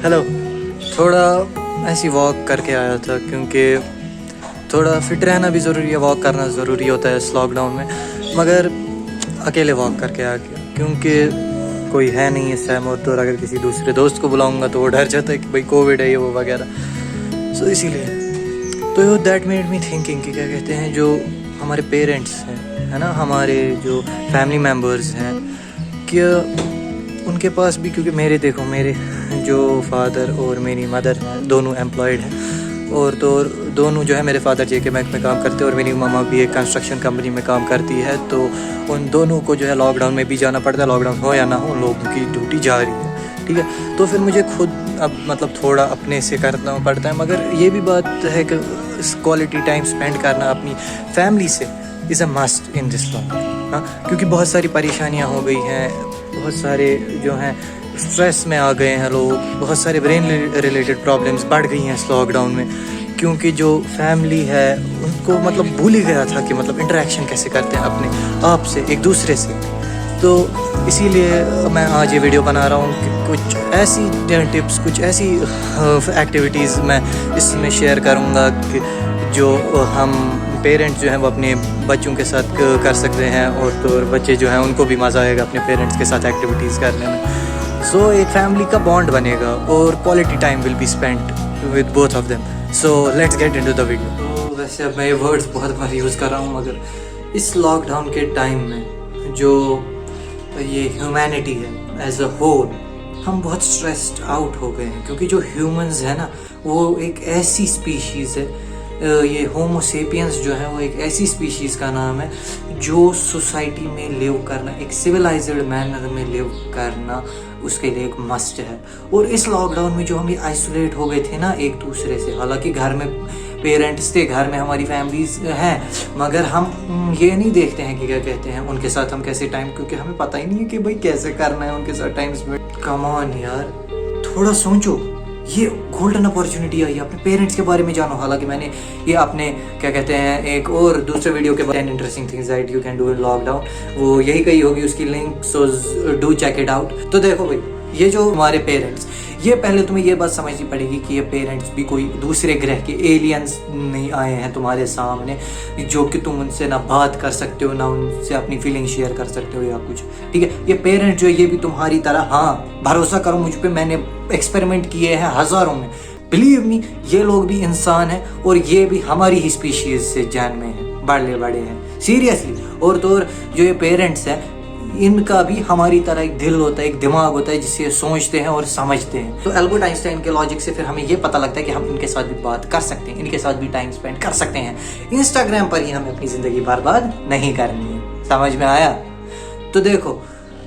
Hello. थोड़ा ऐसी walk करके आया था क्योंकि थोड़ा फिट रहना भी ज़रूरी है, वॉक करना ज़रूरी होता है इस लॉकडाउन में, मगर अकेले वॉक करके आ गया क्योंकि कोई है नहीं इस टाइम। और तो अगर किसी दूसरे दोस्त को बुलाऊंगा तो वो डर जाता है कि भाई कोविड है ये वो वगैरह। सो इसीलिए तो दैट मेड मी थिंकिंग कि क्या कहते हैं, जो हमारे पेरेंट्स हैं है ना, हमारे जो फैमिली मेम्बर्स हैं, क्या उनके पास भी, क्योंकि मेरे जो फादर और मेरी मदर हैं दोनों एम्प्लॉयड हैं, और तो दोनों जो है मेरे फादर जेके बैंक में काम करते हैं और मेरी मम्मा भी एक कंस्ट्रक्शन कंपनी में काम करती है। तो उन दोनों को जो है लॉकडाउन में भी जाना पड़ता है, लॉकडाउन हो या ना हो लोगों की ड्यूटी जा रही है, ठीक है। तो फिर मुझे खुद अब मतलब थोड़ा अपने से करना पड़ता है, मगर ये भी बात है कि क्वालिटी टाइम स्पेंड करना अपनी फैमिली से is a must in this lockdown. हाँ, क्योंकि बहुत सारी परेशानियाँ हो गई हैं, बहुत सारे जो हैं स्ट्रेस में आ गए हैं लोग, बहुत सारे ब्रेन रिलेटेड प्रॉब्लम्स बढ़ गई हैं इस लॉकडाउन में, क्योंकि जो फैमिली है उनको मतलब भूल ही गया था कि मतलब इंटरेक्शन कैसे करते हैं अपने आप से, एक दूसरे से। तो इसीलिए मैं आज ये वीडियो बना रहा हूँ कि कुछ ऐसी टिप्स, कुछ ऐसी एक्टिविटीज़ मैं इसमें शेयर करूँगा कि जो हम पेरेंट्स जो हैं वो अपने बच्चों के साथ कर सकते हैं, और तो बच्चे जो हैं उनको भी मज़ा आएगा अपने पेरेंट्स के साथ एक्टिविटीज़ करने में। सो एक फैमिली का बॉन्ड बनेगा और quality time will be spent with both of them. So let's get into the video. तो वैसे अब मैं ये वर्ड्स बहुत बार यूज़ कर रहा हूँ, मगर इस लॉकडाउन के टाइम में जो ये ह्यूमैनिटी है एज अ होल, हम बहुत स्ट्रेस्ड आउट हो गए हैं, क्योंकि जो ह्यूमंस है ना वो एक ऐसी स्पीशीज़ है, ये होमो सेपियंस जो है वो एक ऐसी स्पीशीज़ का नाम है जो सोसाइटी में लिव करना, एक सिविलाइज्ड मैनर में लिव करना उसके लिए एक मस्ट है। और इस लॉकडाउन में जो हम ये आइसोलेट हो गए थे ना एक दूसरे से, हालांकि घर में पेरेंट्स थे, घर में हमारी फैमिलीज हैं, मगर हम ये नहीं देखते हैं कि क्या कहते हैं उनके साथ हम कैसे टाइम, क्योंकि हमें पता ही नहीं है कि भाई कैसे करना है उनके साथ टाइम स्पेंड। कम ऑन यार, थोड़ा सोचो, ये गोल्डन अपॉर्चुनिटी आई है, अपने पेरेंट्स के बारे में जानो। हालांकि मैंने ये अपने क्या कहते हैं एक और दूसरे वीडियो के बारे में interesting things that you can do in lockdown, वो यही कही होगी उसकी link, so do check it out. तो देखो भाई, ये जो हमारे पेरेंट्स, ये पहले तुम्हें ये बात समझनी पड़ेगी कि ये पेरेंट्स भी कोई दूसरे ग्रह के एलियंस नहीं आए हैं तुम्हारे सामने, जो कि तुम उनसे ना बात कर सकते हो, ना उनसे अपनी फीलिंग शेयर कर सकते हो या कुछ, ठीक है। ये पेरेंट्स जो ये भी तुम्हारी तरह, हाँ भरोसा करो मुझ पे, मैंने एक्सपेरिमेंट किए हैं हज़ारों में, बिलीव मी, ये लोग भी इंसान हैं और ये भी हमारी ही स्पीशीज़ से जन्मे हैं, बड़े हैं सीरियसली। और तो और जो ये पेरेंट्स हैं इनका भी हमारी तरह एक दिल होता है, एक दिमाग होता है जिससे सोचते हैं और समझते हैं। तो एल्बर्ट आइंस्टाइन के लॉजिक से फिर हमें ये पता लगता है कि हम इनके साथ भी बात कर सकते हैं, इनके साथ भी टाइम स्पेंड कर सकते हैं। इंस्टाग्राम पर ही हमें अपनी ज़िंदगी बर्बाद नहीं करनी है। समझ में आया? तो देखो,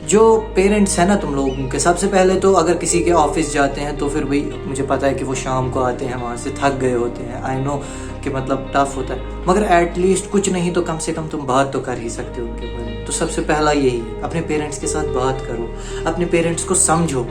जो पेरेंट्स हैं ना तुम लोगों के, सबसे पहले तो अगर किसी के ऑफिस जाते हैं तो फिर भाई मुझे पता है कि वो शाम को आते हैं वहाँ से थक गए होते हैं, आई नो कि मतलब टफ होता है, मगर एटलीस्ट कुछ नहीं तो कम से कम तुम बात तो कर ही सकते हो उनके बारे में। तो सबसे पहला यही है, अपने पेरेंट्स के साथ बात करो, अपने पेरेंट्स को समझो,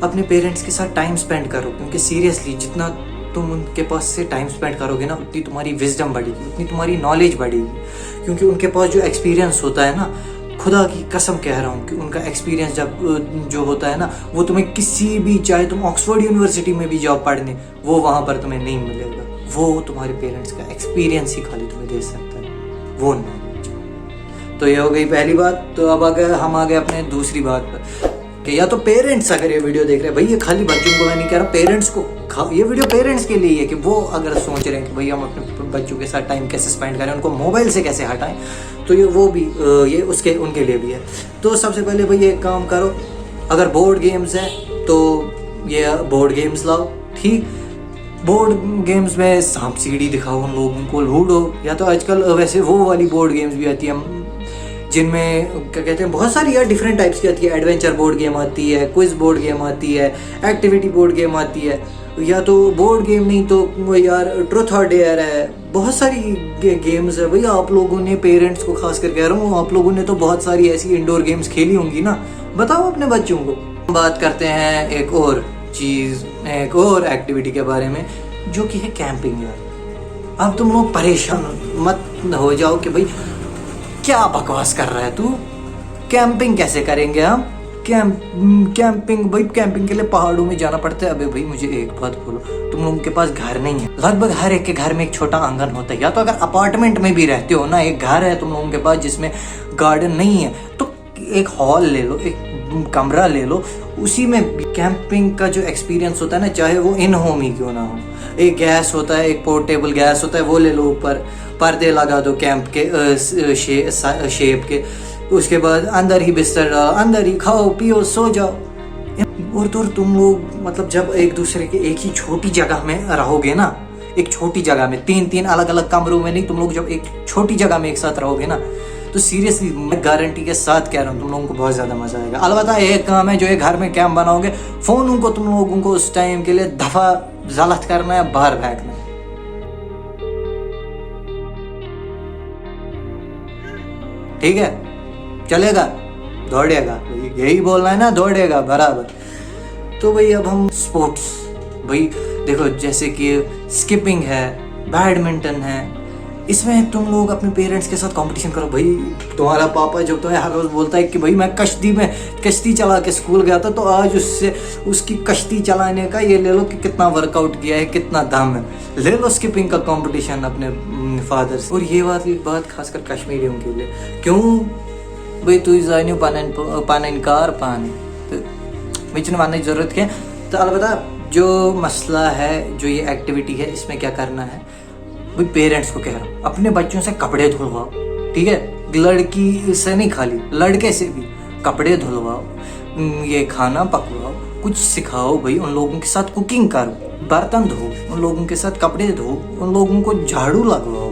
अपने पेरेंट्स के साथ टाइम स्पेंड करो, क्योंकि सीरियसली जितना तुम उनके पास से टाइम स्पेंड करोगे ना उतनी तुम्हारी विजडम बढ़ेगी, उतनी तुम्हारी नॉलेज बढ़ेगी, क्योंकि उनके पास जो एक्सपीरियंस होता है ना, खुदा की कसम कह रहा हूँ कि उनका एक्सपीरियंस जब जो होता है ना वो तुम्हें किसी भी, चाहे तुम ऑक्सफोर्ड यूनिवर्सिटी में भी जाओ पढ़ने, वो वहाँ पर तुम्हें नहीं मिलेगा। वो तुम्हारे पेरेंट्स का एक्सपीरियंस ही खाली तुम्हें दे सकता है, वो नॉलेज। तो ये हो गई पहली बात। तो अब अगर हम आ गए अपने दूसरी बात पर कि या तो पेरेंट्स अगर ये वीडियो देख रहे हैं, भाई ये खाली बच्चों को मैं नहीं कह रहा, पेरेंट्स को, ये वीडियो पेरेंट्स के लिए है कि वो अगर सोच रहे हैं कि भाई हम अपने बच्चों के साथ टाइम कैसे स्पेंड करें, उनको मोबाइल से कैसे हटाएं, तो ये वो भी ये उसके उनके लिए भी है। तो सबसे पहले भाई एक काम करो, अगर बोर्ड गेम्स हैं तो ये बोर्ड गेम्स लाओ, ठीक। बोर्ड गेम्स में सांप सीढ़ी दिखाओ उन लोगों को, लूडो, या तो आजकल वैसे वो वाली बोर्ड गेम्स भी आती है जिनमें क्या कहते हैं बहुत सारी यार डिफरेंट टाइप्स की आती है। एडवेंचर बोर्ड गेम आती है, क्विज बोर्ड गेम आती है, एक्टिविटी बोर्ड गेम आती है, या तो बोर्ड गेम नहीं तो वो यार ट्रुथ और डेयर है, बहुत सारी गेम्स है। भैया आप लोगों ने, पेरेंट्स को खास कर कह रहा हूँ, आप लोगों ने तो बहुत सारी ऐसी इंडोर गेम्स खेली होंगी ना, बताओ अपने बच्चों को। बात करते हैं एक और चीज़, एक और एक्टिविटी के बारे में, जो कि है कैंपिंग। यार अब तुम लोग परेशान मत हो जाओ कि भाई क्या बकवास कर रहा है तू, कैंपिंग कैसे करेंगे हम, कैंपिंग भाई, कैंपिंग के लिए पहाड़ों में जाना पड़ता है। अबे भाई मुझे एक बात बोलो, तुम लोगों के पास घर नहीं है? लगभग हर एक के घर में एक छोटा आंगन होता है, या तो अगर अपार्टमेंट में भी रहते हो ना, एक घर है तुम लोगों के पास जिसमें गार्डन नहीं है, तो एक हॉल ले लो, एक कमरा ले लो, उसी में कैंपिंग का जो एक्सपीरियंस होता है ना, चाहे वो इन होम ही क्यों ना हो, एक गैस होता है, एक पोर्टेबल गैस होता है, वो ले लो, ऊपर पर्दे लगा दो कैंप के शेप के, उसके बाद अंदर ही बिस्तर डालो, अंदर ही खाओ पियो सो जाओ। और तो तुम लोग मतलब जब एक दूसरे के एक ही छोटी जगह में रहोगे ना, एक छोटी जगह में, तीन अलग अलग कमरों में नहीं, तुम लोग जब एक छोटी जगह में एक साथ रहोगे ना, तो सीरियसली मैं गारंटी के साथ कह रहा हूँ तुम लोगों को बहुत ज़्यादा मज़ा आएगा। अलबत्ता एक काम है, जो एक घर में कैंप बनाओगे, फ़ोन को तुम लोगों को उस टाइम के लिए दफ़ा ज़लत करना है, बाहर फेंकना है। ठीक है, चलेगा, दौड़ेगा, यही बोलना है ना, दौड़ेगा बराबर। तो भाई अब हम स्पोर्ट्स, भाई देखो जैसे कि स्किपिंग है, बैडमिंटन है, इसमें तुम लोग अपने पेरेंट्स के साथ कंपटीशन करो। भाई तुम्हारा पापा जो तो हर रोज़ बोलता है कि भाई मैं कश्ती चला के स्कूल गया था, तो आज उसकी कश्ती चलाने का ये ले लो कि कितना वर्कआउट किया है, कितना दम है, ले लो स्किपिंग का कंपटीशन अपने फादर से। और ये बात खासकर कश्मीरियों के लिए, क्यों भाई तू जानी पान मिचन मानने की ज़रूरत है। तो अलबत्ता जो मसला है, जो ये एक्टिविटी है, इसमें क्या करना है भाई, पेरेंट्स को कह रहा हूँ अपने बच्चों से कपड़े धुलवाओ। ठीक है, लड़की से नहीं, खाली लड़के से भी कपड़े धुलवाओ, ये खाना पकवाओ, कुछ सिखाओ भाई, उन लोगों के साथ कुकिंग करो, बर्तन धो, उन लोगों के साथ कपड़े धो, उन लोगों को झाड़ू लगवाओ।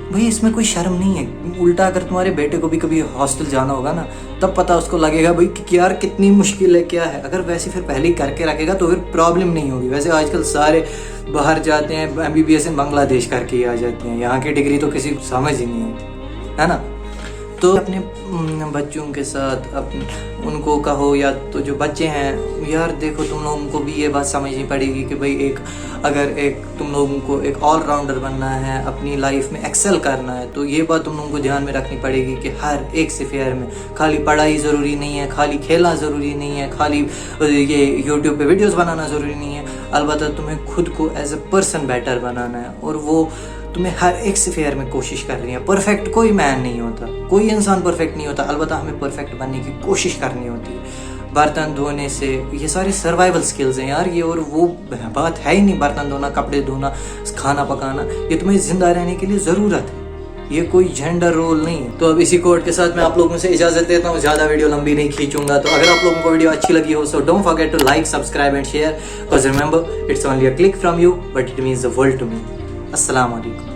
भाई इसमें कोई शर्म नहीं है। उल्टा अगर तुम्हारे बेटे को भी कभी हॉस्टल जाना होगा ना, तब पता उसको लगेगा भाई कि यार कितनी मुश्किल है, क्या है। अगर वैसे फिर पहले ही करके रखेगा तो फिर प्रॉब्लम नहीं होगी। वैसे आजकल सारे बाहर जाते हैं, MBBS in बांग्लादेश करके ही आ जाते हैं, यहाँ की डिग्री तो किसी को समझ ही नहीं होती है ना। तो अपने बच्चों के साथ उनको कहो, या तो जो बच्चे हैं, यार देखो तुम लोगों को भी ये बात समझनी पड़ेगी कि भाई अगर तुम लोगों को एक ऑलराउंडर बनना है, अपनी लाइफ में एक्सेल करना है, तो ये बात तुम लोगों को ध्यान में रखनी पड़ेगी कि हर एक स्फीयर में खाली पढ़ाई ज़रूरी नहीं है, खाली खेलना ज़रूरी नहीं है, खाली ये यूट्यूब पे वीडियोस बनाना ज़रूरी नहीं है। अलबत्ता तुम्हें खुद को एज ए पर्सन बेटर बनाना है, और वो तुम्हें हर एक स्फीयर में कोशिश करनी है। परफेक्ट कोई मैन नहीं होता, कोई इंसान परफेक्ट नहीं होता, अलबत्ता हमें परफेक्ट बनने की कोशिश करनी होती है। बर्तन धोने से, ये सारे सर्वाइवल स्किल्स हैं यार, ये और वो बात है ही नहीं। बर्तन धोना, कपड़े धोना, खाना पकाना, ये तुम्हें जिंदा रहने के लिए ज़रूरत है, ये कोई जेंडर रोल नहीं। तो अब इसी कोड के साथ मैं आप लोगों से इजाज़त देता हूँ, ज़्यादा वीडियो लंबी नहीं खींचूंगा। तो अगर आप लोगों को वीडियो अच्छी लगी हो, so don't forget to like, subscribe and share, because remember it's only a click from you but it means the world to me. अस्सलाम वालेकुम।